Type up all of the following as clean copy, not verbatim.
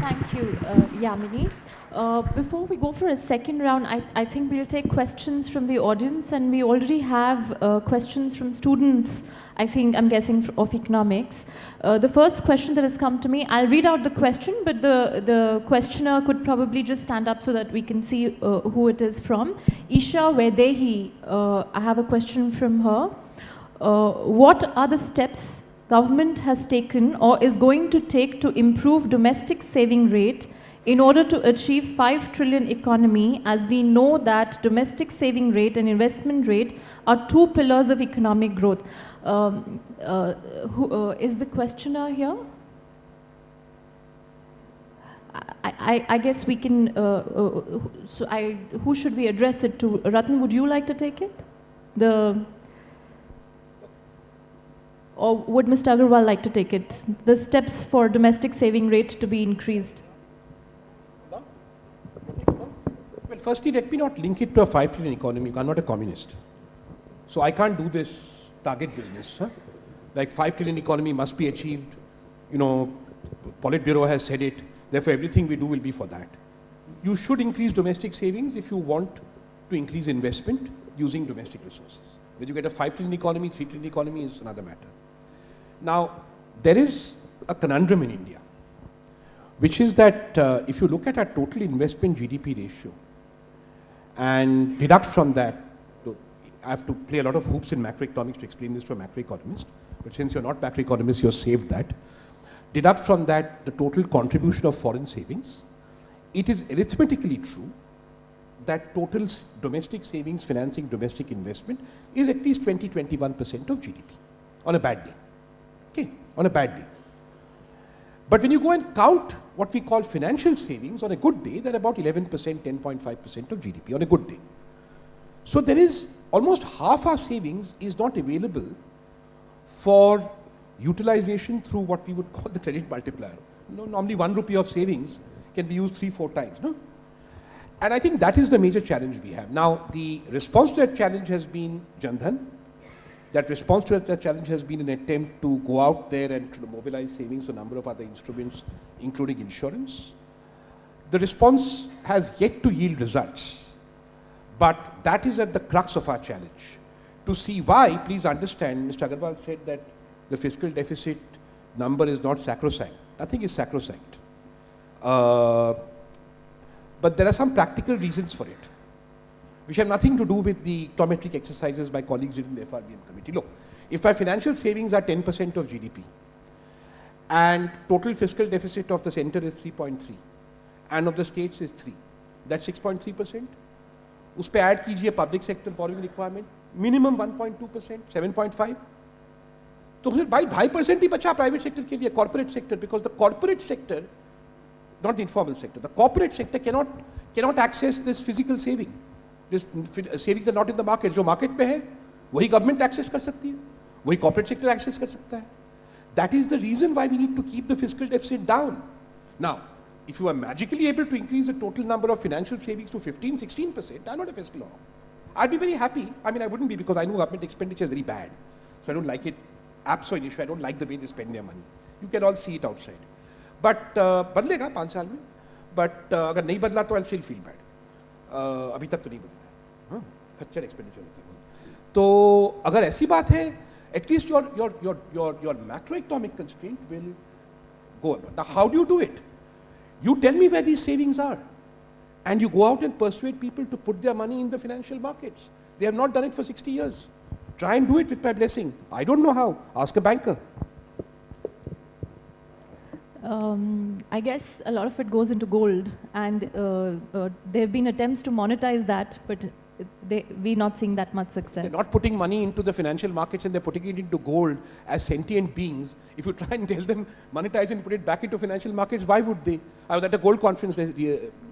Thank you, Yamini. Before we go for a second round, I think we'll take questions from the audience, and we already have questions from students, I'm guessing, of economics. The first question that has come to me, I'll read out the question, but the questioner could probably just stand up so that we can see who it is from. Isha Vedehi, I have a question from her. What are the steps government has taken or is going to take to improve domestic saving rate in order to achieve 5 trillion economy, as we know that domestic saving rate and investment rate are two pillars of economic growth? Who is the questioner here? I guess we can, who should we address it to? Ratan, would you like to take it? Or would Mr. Agarwal like to take it? The steps for domestic saving rate to be increased. Well, firstly, let me not link it to a 5 trillion economy. I'm not a communist. So I can't do this target business. Huh? Like 5 trillion economy must be achieved. You know, Politburo has said it. Therefore, everything we do will be for that. You should increase domestic savings if you want to increase investment using domestic resources. Whether you get a 5 trillion economy, 3 trillion economy is another matter. Now, there is a conundrum in India, which is that if you look at our total investment GDP ratio and deduct from that, I have to play a lot of hoops in macroeconomics to explain this to a macroeconomist, but since you're not macroeconomist, you're saved that. Deduct from that the total contribution of foreign savings. It is arithmetically true that total domestic savings financing domestic investment is at least 20-21% of GDP on a bad day. Okay, on a bad day. But when you go and count what we call financial savings on a good day, they're about 11%, 10.5% of GDP on a good day. So there is almost half our savings is not available for utilization through what we would call the credit multiplier. You know, normally 1 rupee of savings can be used 3-4 times. No? And I think that is the major challenge we have. Now, the response to that challenge has been Jan Dhan. That response to that challenge has been an attempt to go out there and to mobilize savings to a number of other instruments, including insurance. The response has yet to yield results, but that is at the crux of our challenge. To see why, please understand, Mr. Agarwal said that the fiscal deficit number is not sacrosanct. Nothing is sacrosanct. But there are some practical reasons for it, which have nothing to do with the econometric exercises my colleagues did in the FRBM committee. Look, if my financial savings are 10% of GDP and total fiscal deficit of the center is 3.3 and of the states is 3, that's 6.3%. उस पे add कीजिए public sector borrowing requirement, minimum 1.2%, 7.5. तो फिर भाई 2% ही बचा private sector के लिए, corporate sector, because the corporate sector, not the informal sector, the corporate sector cannot access this physical saving. This savings are not in the market. जो market पे है, वही government access कर सकती है, वही corporate sector access कर सकता है. That is the reason why we need to keep the fiscal deficit down. Now, if you are magically able to increase the total number of financial savings to 15-16%, I'm not a fiscal law. I'd be very happy. I mean, I wouldn't be, because I know government expenditure is very bad. So I don't like it. Apps are an issue. I don't like the way they spend their money. You can all see it outside. But बदलेगा 5 साल में. But अगर नहीं बदला तो I'll still feel bad. अभी तक तो नहीं बदला है. खच्चर एक्सपेंडिचर होता है. तो अगर ऐसी बात है, at least your macroeconomic constraint will go up. Now, how do you do it? You tell me where these savings are, and you go out and persuade people to put their money in the financial markets. They have not done it for 60 years. Try and do it with my blessing. I don't know how. Ask a banker. I guess a lot of it goes into gold, and there have been attempts to monetize that, but we're not seeing that much success. They're not putting money into the financial markets, and they're putting it into gold as sentient beings. If you try and tell them monetize and put it back into financial markets, why would they? I was at a gold conference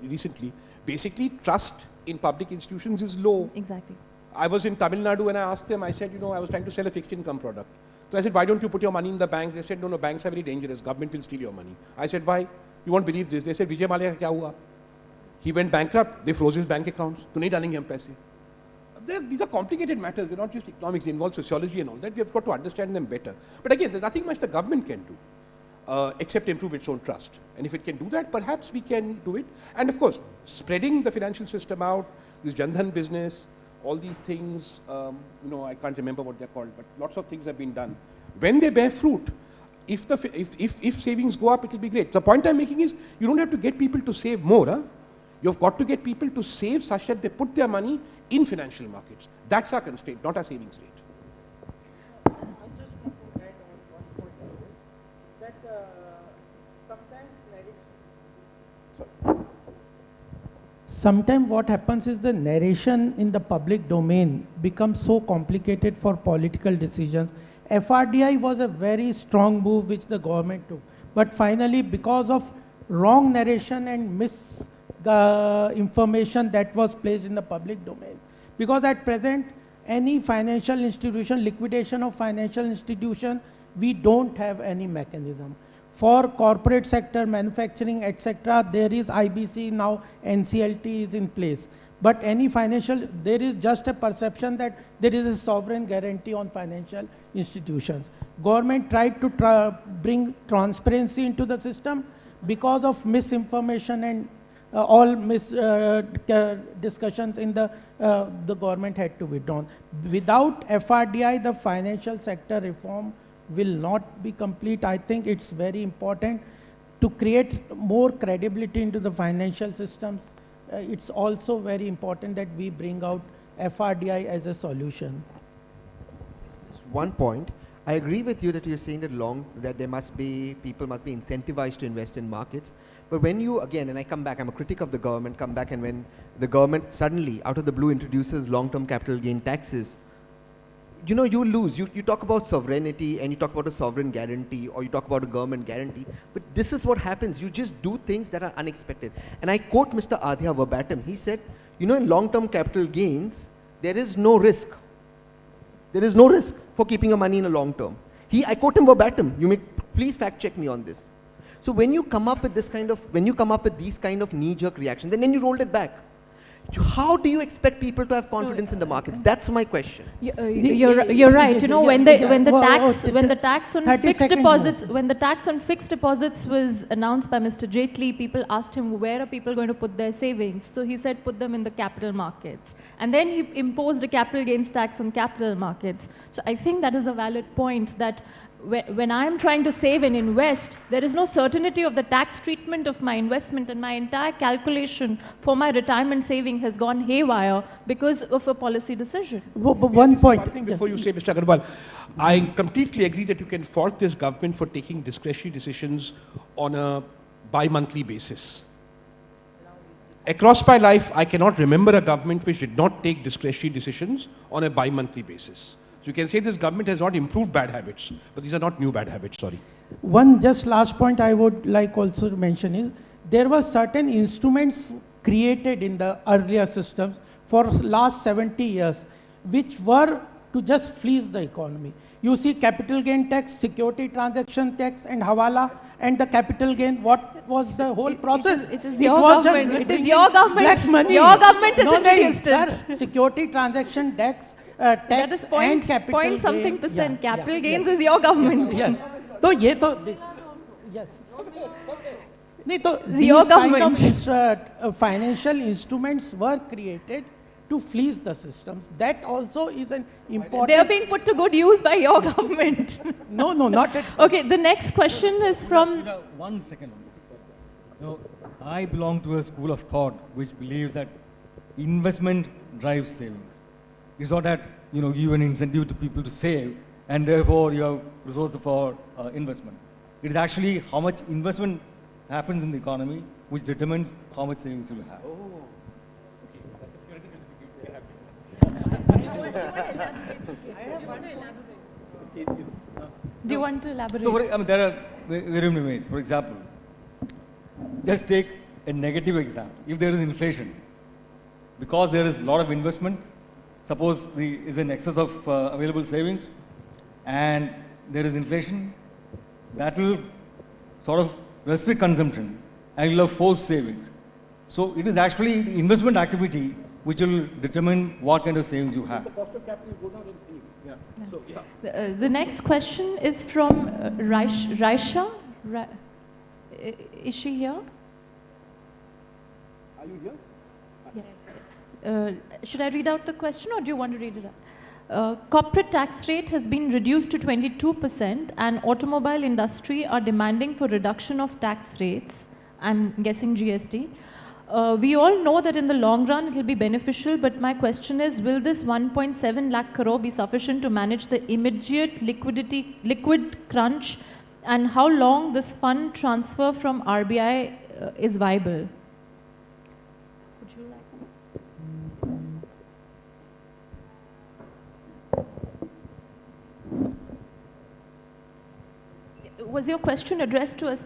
recently. Basically, trust in public institutions is low. Exactly. I was in Tamil Nadu and I asked them, I said, I was trying to sell a fixed income product. So I said, why don't you put your money in the banks? They said, no, banks are very dangerous. Government will steal your money. I said, why? You won't believe this. They said, Vijay Mallya ka kya hua? He went bankrupt. They froze his bank accounts. तो नहीं डालेंगे हम पैसे. These are complicated matters. They're not just economics. They involve sociology and all that. We have got to understand them better. But again, there's nothing much the government can do. except improve its own trust. And if it can do that, perhaps we can do it. And of course, spreading the financial system out, this Jan Dhan business, all these things, I can't remember what they're called, but lots of things have been done. When they bear fruit, if savings go up, it will be great. The point I'm making is, you don't have to get people to save more. Huh? You've got to get people to save such that they put their money in financial markets. That's our constraint, not our savings rate. I just want to add on one point that sometimes what happens is the narration in the public domain becomes so complicated for political decisions. FRDI was a very strong move which the government took, but finally because of wrong narration and misinformation that was placed in the public domain, because at present any financial institution, liquidation of financial institution, we don't have any mechanism. For corporate sector, manufacturing, etc., there is IBC now, NCLT is in place. But any financial, there is just a perception that there is a sovereign guarantee on financial institutions. Government tried to bring transparency into the system. Because of misinformation and all discussions in the government had to withdraw. Without FRDI, the financial sector reform will not be complete. I think it's very important to create more credibility into the financial systems. It's also very important that we bring out FRDI as a solution. Just one point. I agree with you that you're saying that there must be, people must be incentivized to invest in markets. But when you, again, and I come back, I'm a critic of the government, come back, and when the government suddenly, out of the blue, introduces long-term capital gain taxes, you lose. You talk about sovereignty and you talk about a sovereign guarantee or you talk about a government guarantee, but this is what happens. You just do things that are unexpected. And I quote Mr. Adhya verbatim. He said, in long-term capital gains, there is no risk. There is no risk for keeping your money in a long term. I quote him verbatim. You may please fact check me on this. So when you come up with these kind of knee-jerk reactions, and then you rolled it back, how do you expect people to have confidence in the markets? That's my question. You're right. When the tax on fixed deposits was announced by Mr. Jaitley, people asked him, where are people going to put their savings? So he said, put them in the capital markets. And then he imposed a capital gains tax on capital markets. So I think that is a valid point, that when I'm trying to save and invest, there is no certainty of the tax treatment of my investment, and my entire calculation for my retirement saving has gone haywire because of a policy decision. But one point. Before you say, Mr. Agarwal, I completely agree that you can fault this government for taking discretionary decisions on a bi-monthly basis. Across my life, I cannot remember a government which did not take discretionary decisions on a bi-monthly basis. So you can say this government has not improved bad habits, but these are not new bad habits, sorry. One just last point I would like also to mention is, there were certain instruments created in the earlier systems for last 70 years, which were to just fleece the economy. You see capital gain tax, security transaction tax and hawala, and the capital gain, what was the whole process? It is your government. It is your government. Black money. Your government has introduced it. Security transaction tax, that is and capital point something gain. percent. Capital gains is your government. Yes. So yes. These your kind government. of financial instruments were created to fleece the systems. That also is an important. They are being put to good use by your government. No, not at. Okay, the next question is from. 1 second. I belong to a school of thought which believes that investment drives savings. It's not that you give an incentive to people to save, and therefore you have resources for investment. It is actually how much investment happens in the economy which determines how much savings you will have. Oh, Do you want to elaborate? So there are very many ways. For example, just take a negative example. If there is inflation, because there is a lot of investment, suppose there is an excess of available savings and there is inflation, that will sort of restrict consumption and will have forced savings. So it is actually the investment activity which will determine what kind of savings you have. the cost of capital will go down in. Yeah. So, yeah. The next question is from Raisha. Right. Is she here? Are you here? Should I read out the question or do you want to read it out? Corporate tax rate has been reduced to 22% and automobile industry are demanding for reduction of tax rates. I'm guessing GST. We all know that in the long run it will be beneficial, but my question is, will this 1.7 lakh crore be sufficient to manage the immediate liquid crunch, and how long this fund transfer from RBI is viable? Would you like? Was your question addressed to us,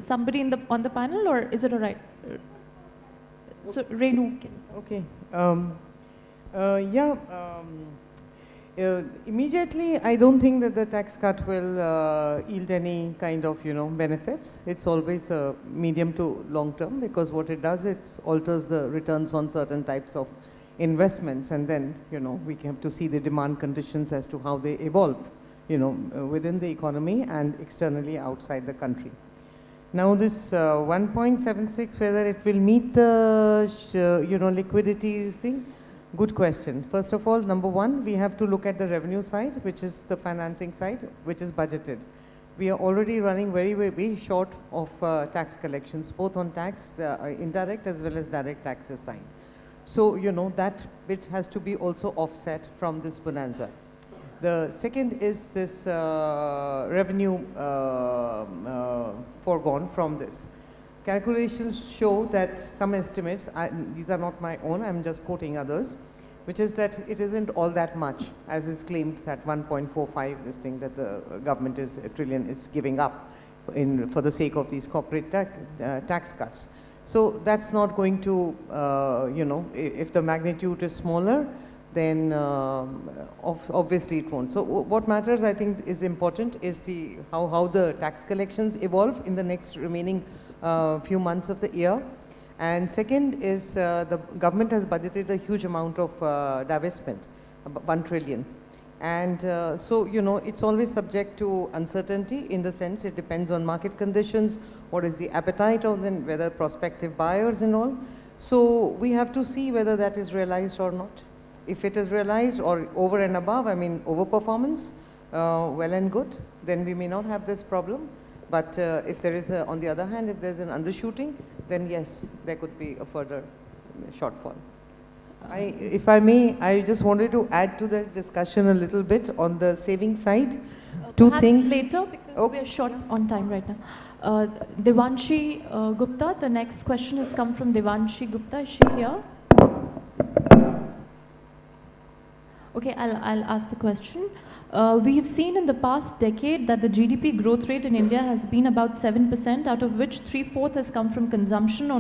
somebody on the panel, or is it all right? So, Renu. Okay. Immediately, I don't think that the tax cut will yield any kind of, benefits. It's always a medium to long term, because what it does, it alters the returns on certain types of investments, and then, we have to see the demand conditions as to how they evolve, within the economy and externally outside the country. Now this 1.76, whether it will meet the, liquidity thing, good question. First of all, number one, we have to look at the revenue side, which is the financing side, which is budgeted. We are already running very, very short of tax collections, both on tax, indirect as well as direct taxes side. So, that bit has to be also offset from this bonanza. The second is this revenue foregone from this. Calculations show that some estimates, these are not my own, I'm just quoting others, which is that it isn't all that much, as is claimed that 1.45, this thing that the government trillion is giving up for the sake of these corporate tax cuts. So that's not going to, if the magnitude is smaller, then obviously it won't. So what matters, I think, is important is how the tax collections evolve in the next remaining few months of the year. And second is the government has budgeted a huge amount of divestment, 1 trillion. And so, it's always subject to uncertainty, in the sense it depends on market conditions, what is the appetite of them, whether prospective buyers and all. So we have to see whether that is realized or not. If it is realized or over and above, I mean overperformance, well and good, then we may not have this problem. But if there is, on the other hand, if there's an undershooting, then yes, there could be a further shortfall. If I may, I just wanted to add to the discussion a little bit on the saving side. Two Perhaps things. later, because we are short on time right now. Devanshi Gupta, the next question has come from Devanshi Gupta. Is she here? Okay, I'll ask the question. We have seen in the past decade that the GDP growth rate in India has been about 7%, out of which 3/4 has come from consumption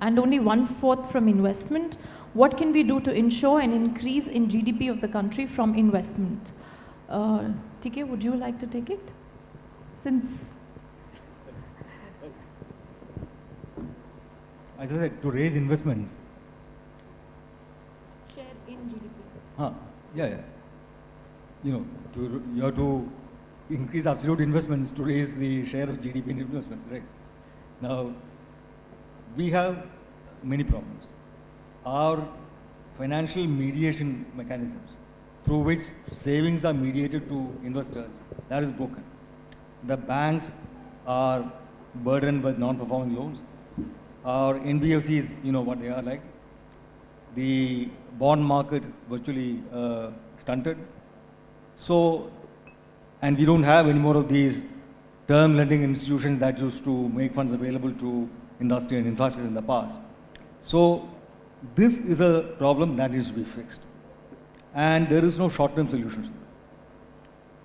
and only 1/4 from investment. What can we do to ensure an increase in GDP of the country from investment? TK, would you like to take it? Since As I said, to raise investments. share in GDP. Yeah. You have to increase absolute investments to raise the share of GDP in investments, right? Now, we have many problems. Our financial mediation mechanisms, through which savings are mediated to investors, that is broken. The banks are burdened with non-performing loans. Our NBFCs, what they are like. The bond market is virtually stunted. So, and we don't have any more of these term lending institutions that used to make funds available to industry and infrastructure in the past. So, this is a problem that needs to be fixed. And there is no short-term solution to this.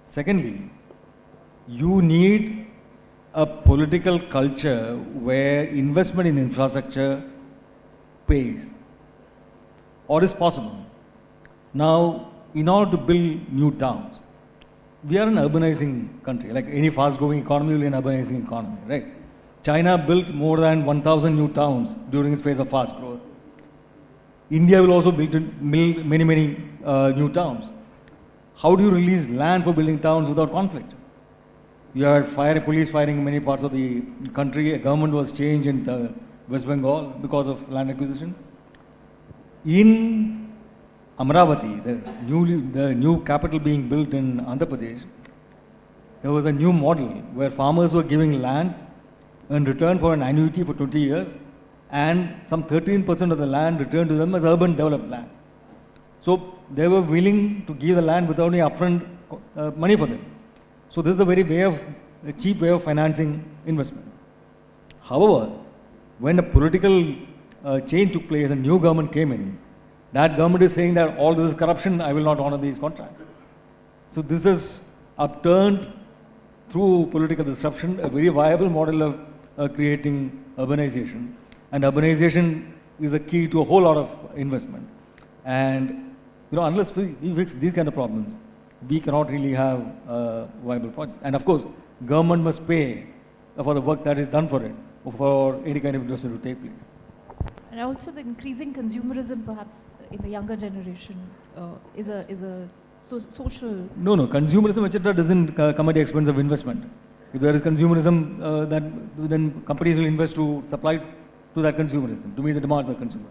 Secondly, you need a political culture where investment in infrastructure pays or is possible. Now, in order to build new towns, we are an urbanizing country. Like any fast-growing economy will be an urbanizing economy, right? China built more than 1,000 new towns during its phase of fast growth. India will also build many new towns. How do you release land for building towns without conflict? You had police firing in many parts of the country. A government was changed in the West Bengal because of land acquisition. In Amravati, the new capital being built in Andhra Pradesh, there was a new model where farmers were giving land in return for an annuity for 20 years, and some 13% of the land returned to them as urban developed land. So they were willing to give the land without any upfront money for them. So this is a cheap way of financing investment. However, when a political change took place and new government came in, that government is saying that all this is corruption, I will not honor these contracts. So this is upturned through political disruption, a very viable model of creating urbanization. And urbanization is the key to a whole lot of investment. And unless we fix these kind of problems, we cannot really have viable projects. And of course, government must pay for the work that is done for it, for any kind of investment to take place. And also the increasing consumerism perhaps in the younger generation is a social... No, consumerism, etc. doesn't come at the expense of investment. If there is consumerism, then companies will invest to supply to that consumerism, to meet the demands of consumers.